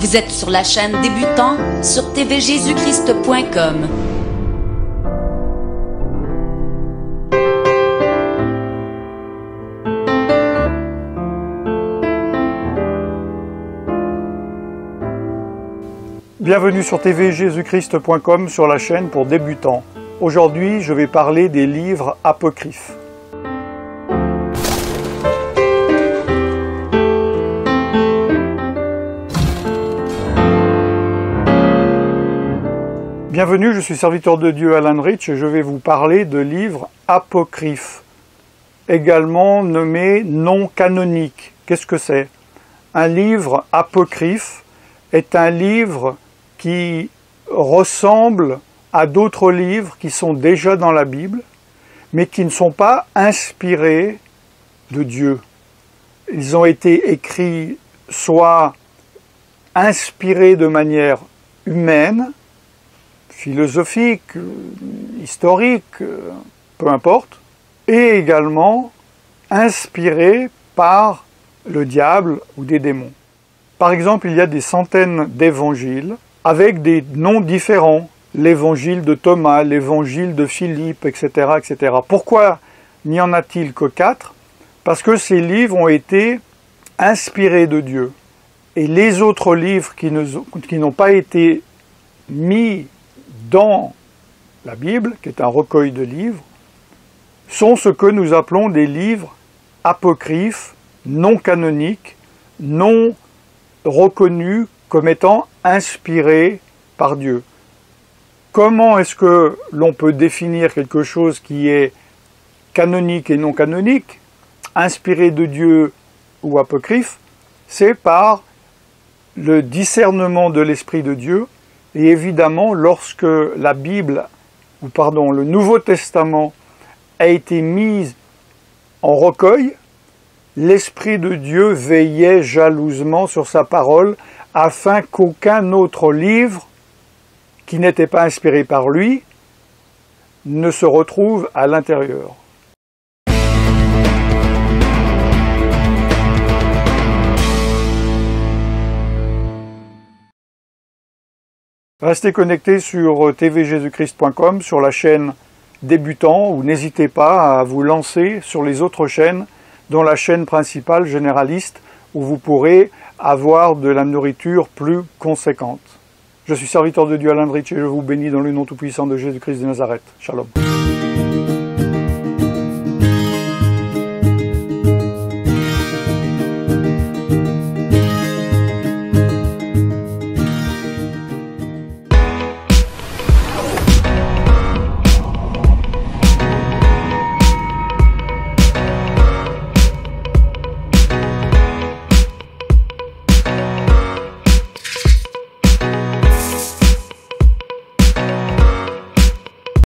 Vous êtes sur la chaîne Débutant sur tvjésuschrist.com. Bienvenue sur tvjésuschrist.com sur la chaîne pour débutants. Aujourd'hui, je vais parler des livres apocryphes. Bienvenue, je suis serviteur de Dieu Alan Rich et je vais vous parler de livres apocryphes, également nommés non canoniques. Qu'est-ce que c'est? Un livre apocryphe est un livre qui ressemble à d'autres livres qui sont déjà dans la Bible, mais qui ne sont pas inspirés de Dieu. Ils ont été écrits soit inspirés de manière humaine, philosophique, historique, peu importe, et également inspirés par le diable ou des démons. Par exemple, il y a des centaines d'évangiles avec des noms différents. L'évangile de Thomas, l'évangile de Philippe, etc., etc. Pourquoi n'y en a-t-il que 4? Parce que ces livres ont été inspirés de Dieu. Et les autres livres qui n'ont pas été mis dans la Bible, qui est un recueil de livres, sont ce que nous appelons des livres apocryphes, non canoniques, non reconnus comme étant inspirés par Dieu. Comment est-ce que l'on peut définir quelque chose qui est canonique et non canonique, inspiré de Dieu ou apocryphe? C'est par le discernement de l'Esprit de Dieu, et évidemment lorsque la Bible, le Nouveau Testament a été mis en recueil, l'Esprit de Dieu veillait jalousement sur sa parole afin qu'aucun autre livre qui n'était pas inspiré par lui ne se retrouve à l'intérieur. Restez connectés sur tvjésuschrist.com, sur la chaîne Débutant, ou n'hésitez pas à vous lancer sur les autres chaînes, dont la chaîne principale généraliste, où vous pourrez avoir de la nourriture plus conséquente. Je suis serviteur de Dieu Alan Rich et je vous bénis dans le nom tout-puissant de Jésus-Christ de Nazareth. Shalom.